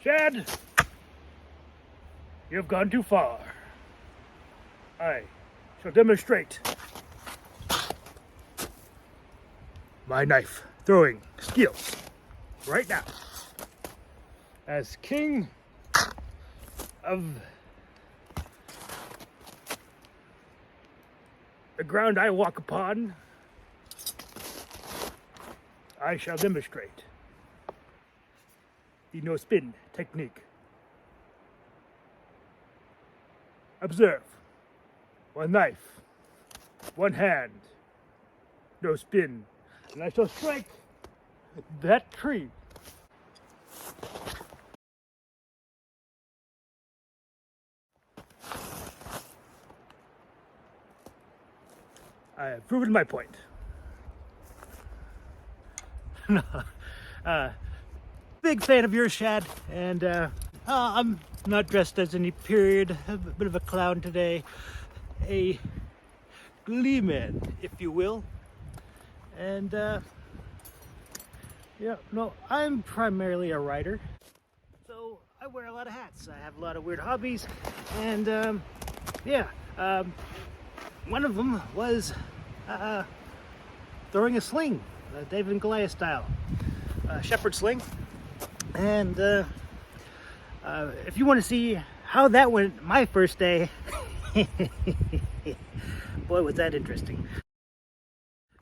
Shad, you've gone too far. I shall demonstrate my knife throwing skills right now. As king of the ground I walk upon, I shall demonstrate the no spin technique. Observe. One knife, one hand, no spin, and I shall strike that tree. I have proven my point. Big fan of yours, Shad, and I'm not dressed as any period, a bit of a clown today, a glee man, if you will, and yeah, no, I'm primarily a writer, so I wear a lot of hats. I have a lot of weird hobbies, and yeah, one of them was throwing a sling, David and Goliath style, shepherd sling. And if you want to see how that went my first day, boy, was that interesting.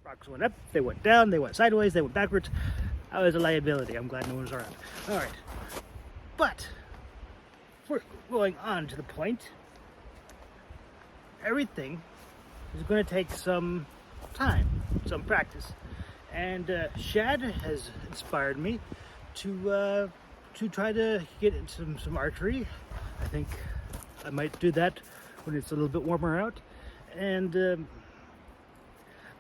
Rocks went up, they went down, they went sideways, they went backwards. I was a liability. I'm glad no one was around. All right, but we're going on to the point. Everything is going to take some time, some practice, and Shad has inspired me to try to get into some archery. I think I might do that when it's a little bit warmer out, and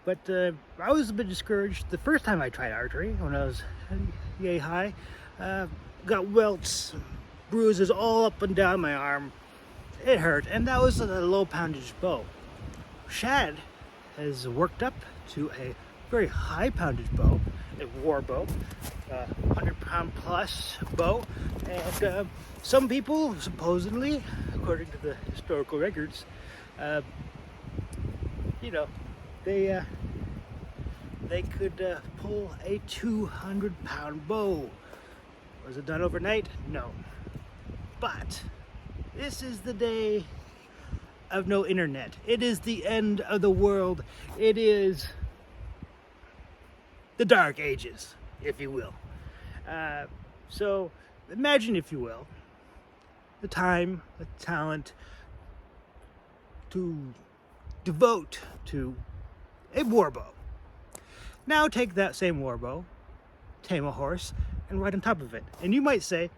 but I was a bit discouraged the first time I tried archery when I was yay high. Got welts, bruises all up and down my arm. It hurt, and that was a low poundage bow. Shad has worked up to a very high poundage bow, a war bow, 100-pound plus bow, and some people supposedly, according to the historical records, you know, they could pull a 200-pound bow. Was it done overnight? No. But this is the day of no internet. It is the end of the world. It is the dark ages, if you will. So imagine, if you will, the time, the talent to devote to a warbow. Now take that same warbow, tame a horse, and ride on top of it. And you might say,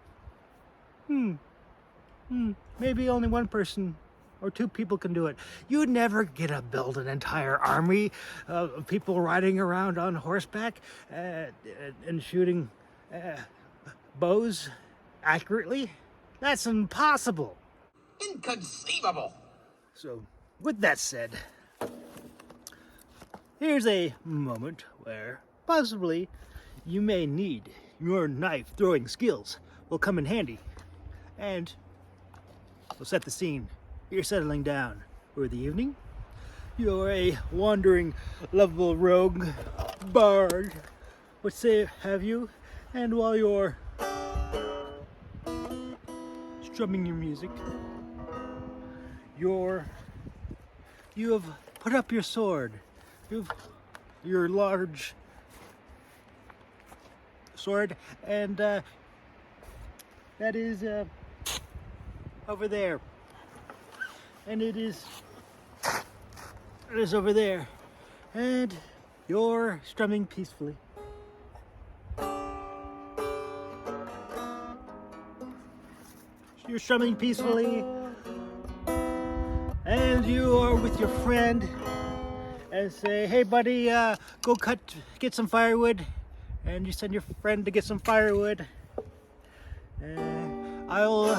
maybe only one person or two people can do it. You'd never get to build an entire army of people riding around on horseback and shooting bows accurately. That's impossible. Inconceivable. So, with that said, here's a moment where possibly you may need your knife throwing skills will come in handy. And we'll set the scene. You're settling down for the evening. You're a wandering, lovable rogue bard, what say have you? And while you're strumming your music, you have put up your sword. Your large sword, and that is over there. And it is over there, and you're strumming peacefully. You're strumming peacefully, and you are with your friend, and say, "Hey, buddy, go get some firewood," and you send your friend to get some firewood. I'll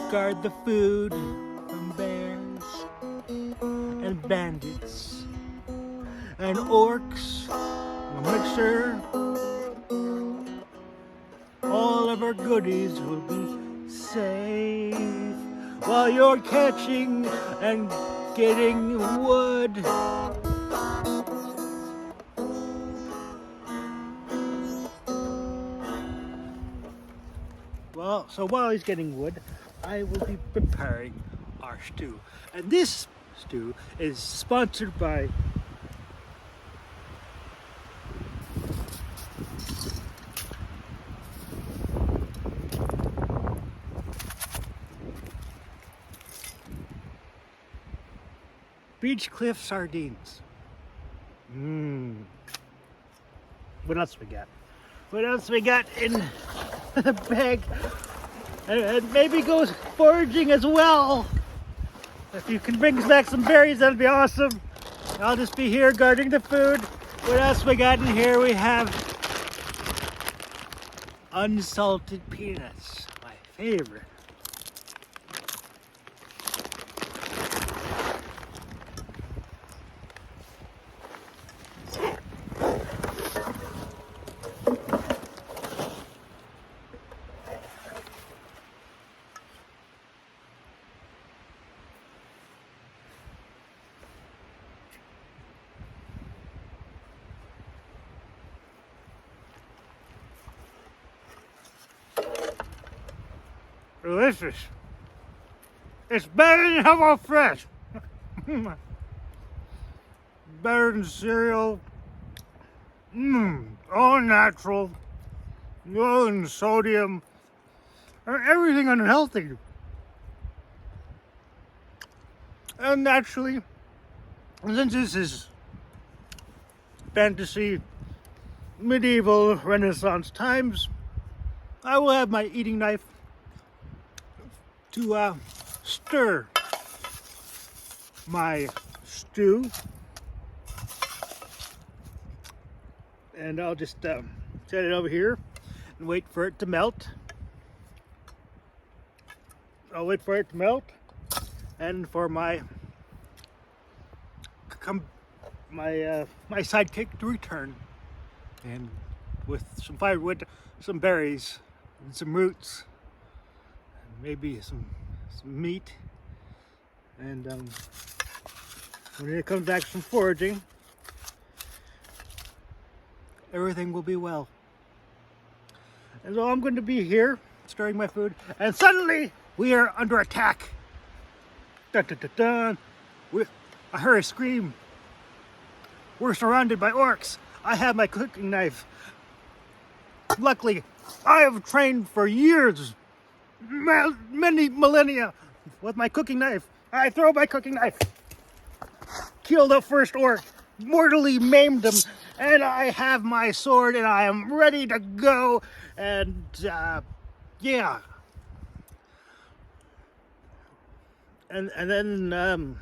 guard the food from bears and bandits and orcs. I'll make sure all all of our goodies will be safe while you're catching and getting wood. Well, so while he's getting wood, I will be preparing our stew. And this stew is sponsored by Beach Cliff Sardines. What else we got? What else we got in the bag? And maybe goes foraging as well. If you can bring us back some berries, that'd be awesome. I'll just be here guarding the food. What else we got in here? We have unsalted peanuts, my favorite. Delicious. It's better than Hello Fresh. Better than cereal. All natural. Low in sodium. Everything unhealthy. And naturally, since this is fantasy, medieval, Renaissance times, I will have my eating knife to stir my stew, and I'll just set it over here and wait for it to melt. I'll wait for it to melt and for my sidekick to return, and with some firewood, some berries, and some roots, maybe some meat, and when it comes back from foraging, everything will be well. And so I'm going to be here stirring my food, and suddenly we are under attack. Dun, dun, dun, dun. I heard a scream. We're surrounded by orcs. I have my cooking knife. Luckily, I have trained for years, many millennia, with my cooking knife. I throw my cooking knife. Kill the first orc, mortally maimed him, and I have my sword, and I am ready to go. And yeah. And then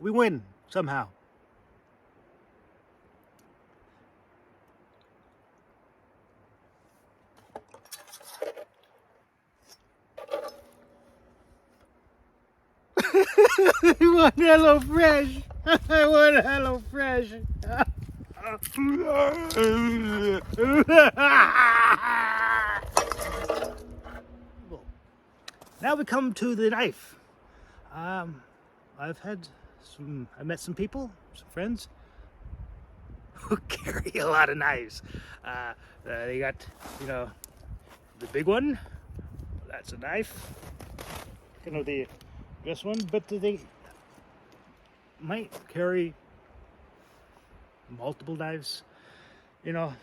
we win somehow. I want Hello Fresh. I want Hello Fresh. Now we come to the knife. I met some people, some friends, who carry a lot of knives. They got, the big one. That's a knife. This one, but they might carry multiple knives. If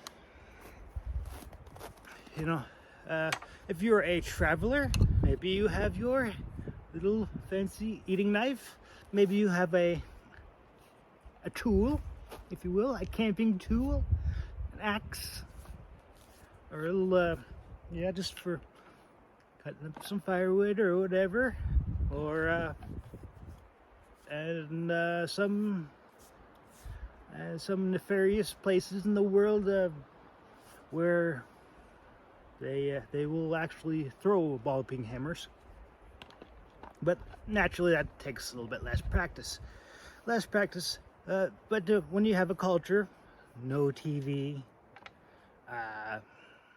you're a traveler, maybe you have your little fancy eating knife. Maybe you have a tool, if you will, a camping tool, an axe, or a little, just for cutting up some firewood or whatever, or some nefarious places in the world where they will actually throw ball-peen hammers. But naturally, that takes a little bit less practice. But when you have a culture, no TV,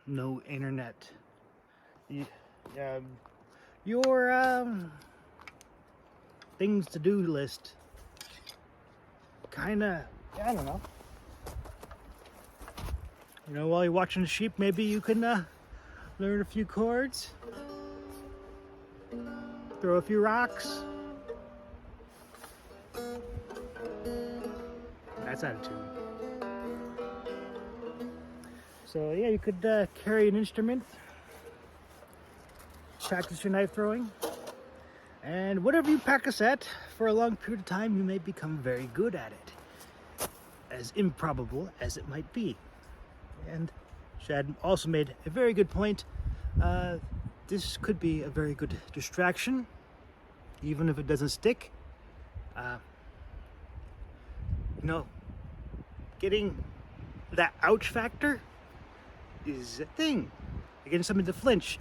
no internet. You, um, your things to do list kind of, I don't know. You know, while you're watching the sheep, maybe you can learn a few chords, throw a few rocks. That's out of tune. So yeah, you could carry an instrument, practice your knife throwing, and whatever you practice at for a long period of time, you may become very good at it, as improbable as it might be. And Shad also made a very good point. This could be a very good distraction, even if it doesn't stick. You know, getting that ouch factor is a thing. Getting something to flinch.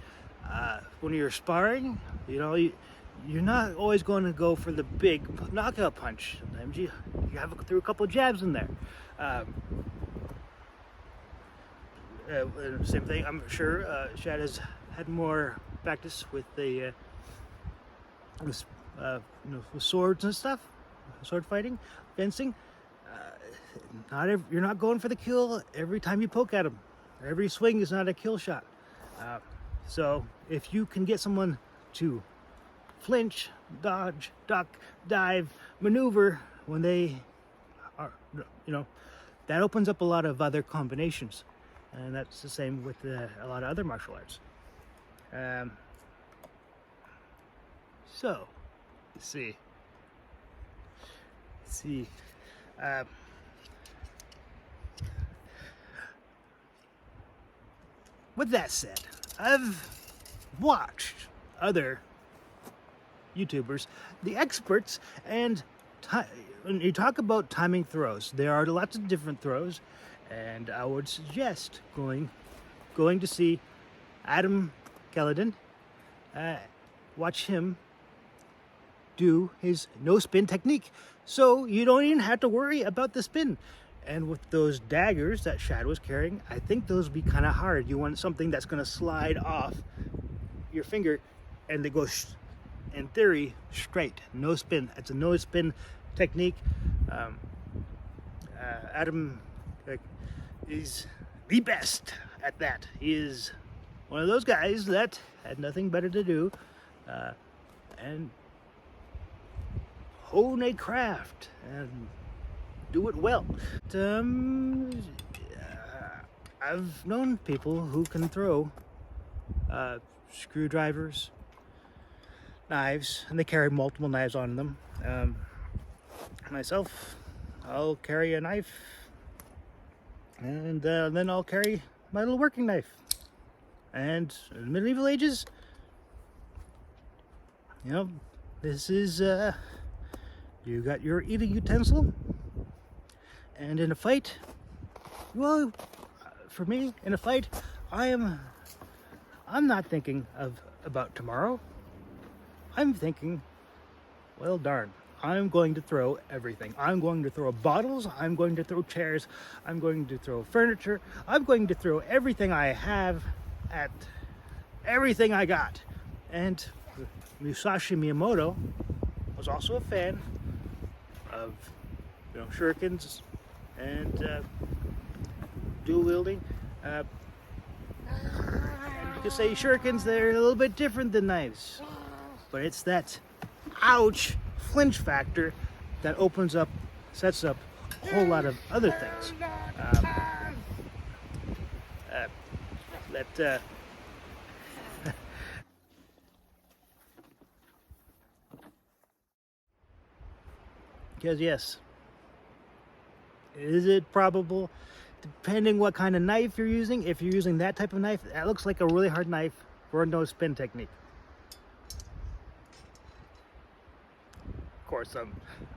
When you're sparring, you know, you're not always going to go for the big knockout punch. Sometimes you have through a couple jabs in there. Same thing. I'm sure Shad has had more practice with the with swords and stuff, sword fighting, fencing. You're not going for the kill every time you poke at him. Every swing is not a kill shot. So if you can get someone to flinch, dodge, duck, dive, maneuver when they are, you know, that opens up a lot of other combinations. And that's the same with a lot of other martial arts. So, let's see. With that said, I've watched other YouTubers, the experts, and when you talk about timing throws, there are lots of different throws, and I would suggest going to see Adam Kelladon, watch him do his no spin technique, so you don't even have to worry about the spin. And with those daggers that Shad was carrying, I think those would be kind of hard. You want something that's going to slide off your finger and they go, in theory, straight. No spin. It's a no spin technique. Adam is the best at that. He is one of those guys that had nothing better to do and hone a craft and do it well. I've known people who can throw screwdrivers, knives, and they carry multiple knives on them. Myself, I'll carry a knife, and then I'll carry my little working knife. And in the medieval ages, you know, this is you got your eating utensil. And in a fight, well, for me, in a fight, I'm not thinking about tomorrow. I'm thinking, well, darn, I'm going to throw everything. I'm going to throw bottles. I'm going to throw chairs. I'm going to throw furniture. I'm going to throw everything I have at everything I got. And Musashi Miyamoto was also a fan of, you know, shurikens and dual wielding. And you could say shurikens, they're a little bit different than knives, but it's that ouch flinch factor that sets up a whole lot of other things. Because yes, is it probable, depending what kind of knife you're using, if you're using that type of knife, that looks like a really hard knife for a no spin technique. Of course,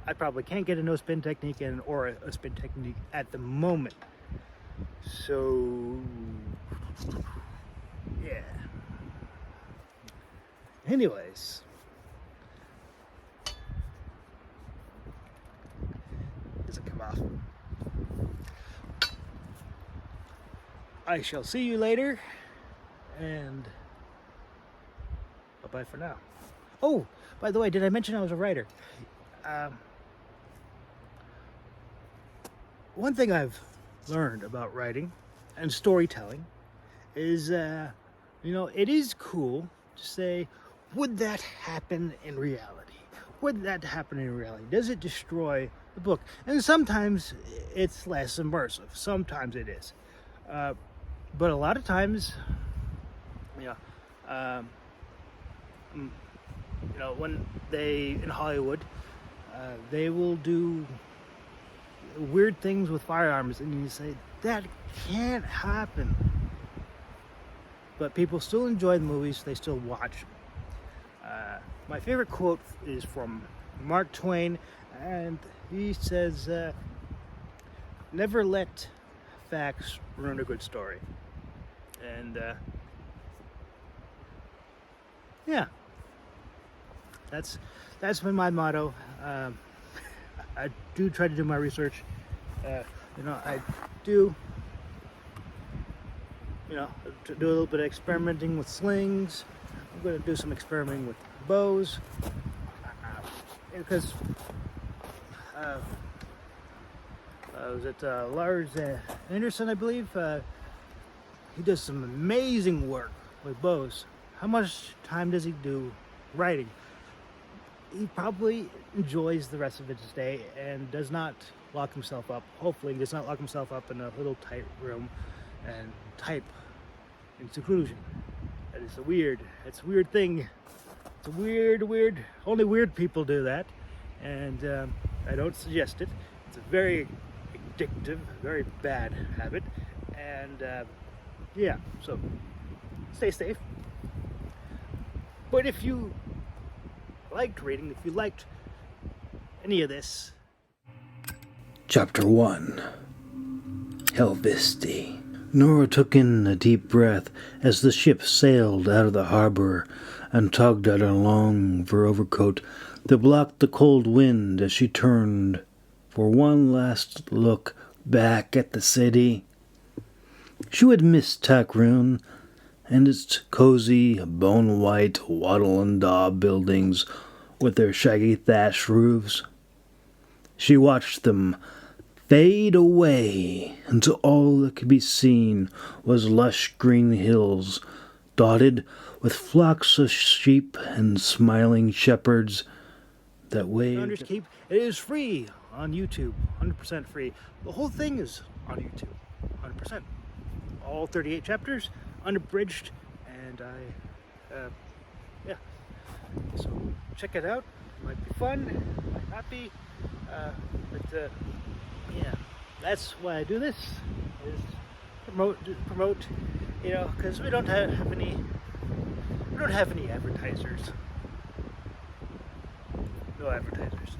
I probably can't get a no spin technique or a spin technique at the moment. So, yeah. Anyways. Does it come off? I shall see you later, and bye-bye for now. Oh, by the way, did I mention I was a writer? One thing I've learned about writing and storytelling is, it is cool to say, would that happen in reality? Would that happen in reality? Does it destroy the book? And sometimes it's less immersive. Sometimes it is. But a lot of times, when in Hollywood, they will do weird things with firearms, and you say, that can't happen. But people still enjoy the movies, they still watch them. My favorite quote is from Mark Twain, and he says, never let facts ruin a good story. And that's been my motto. I do try to do my research. I do to do a little bit of experimenting with slings. I'm going to do some experimenting with bows, because was it Lars Anderson, I believe? He does some amazing work with bows. How much time does he do writing? He probably enjoys the rest of his day and does not lock himself up. Hopefully, he does not lock himself up in a little tight room and type in seclusion. It's a weird thing. It's a weird. Only weird people do that, and I don't suggest it. It's a very addictive, very bad habit, and so stay safe. But if you liked reading, if you liked any of this, Chapter 1, Helvisti. Nora took in a deep breath as the ship sailed out of the harbor and tugged at a long fur overcoat that blocked the cold wind as she turned for one last look back at the city. She would miss Takrun and its cozy, bone-white wattle and daub buildings with their shaggy thatched roofs. She watched them fade away until all that could be seen was lush green hills dotted with flocks of sheep and smiling shepherds that waved. Founders Keep, it is free on YouTube, 100% free. The whole thing is on YouTube, 100%. All 38 chapters, unabridged, and so check it out. Might be fun, might not be, but that's why I do this, is promote, because we don't have any advertisers. No advertisers.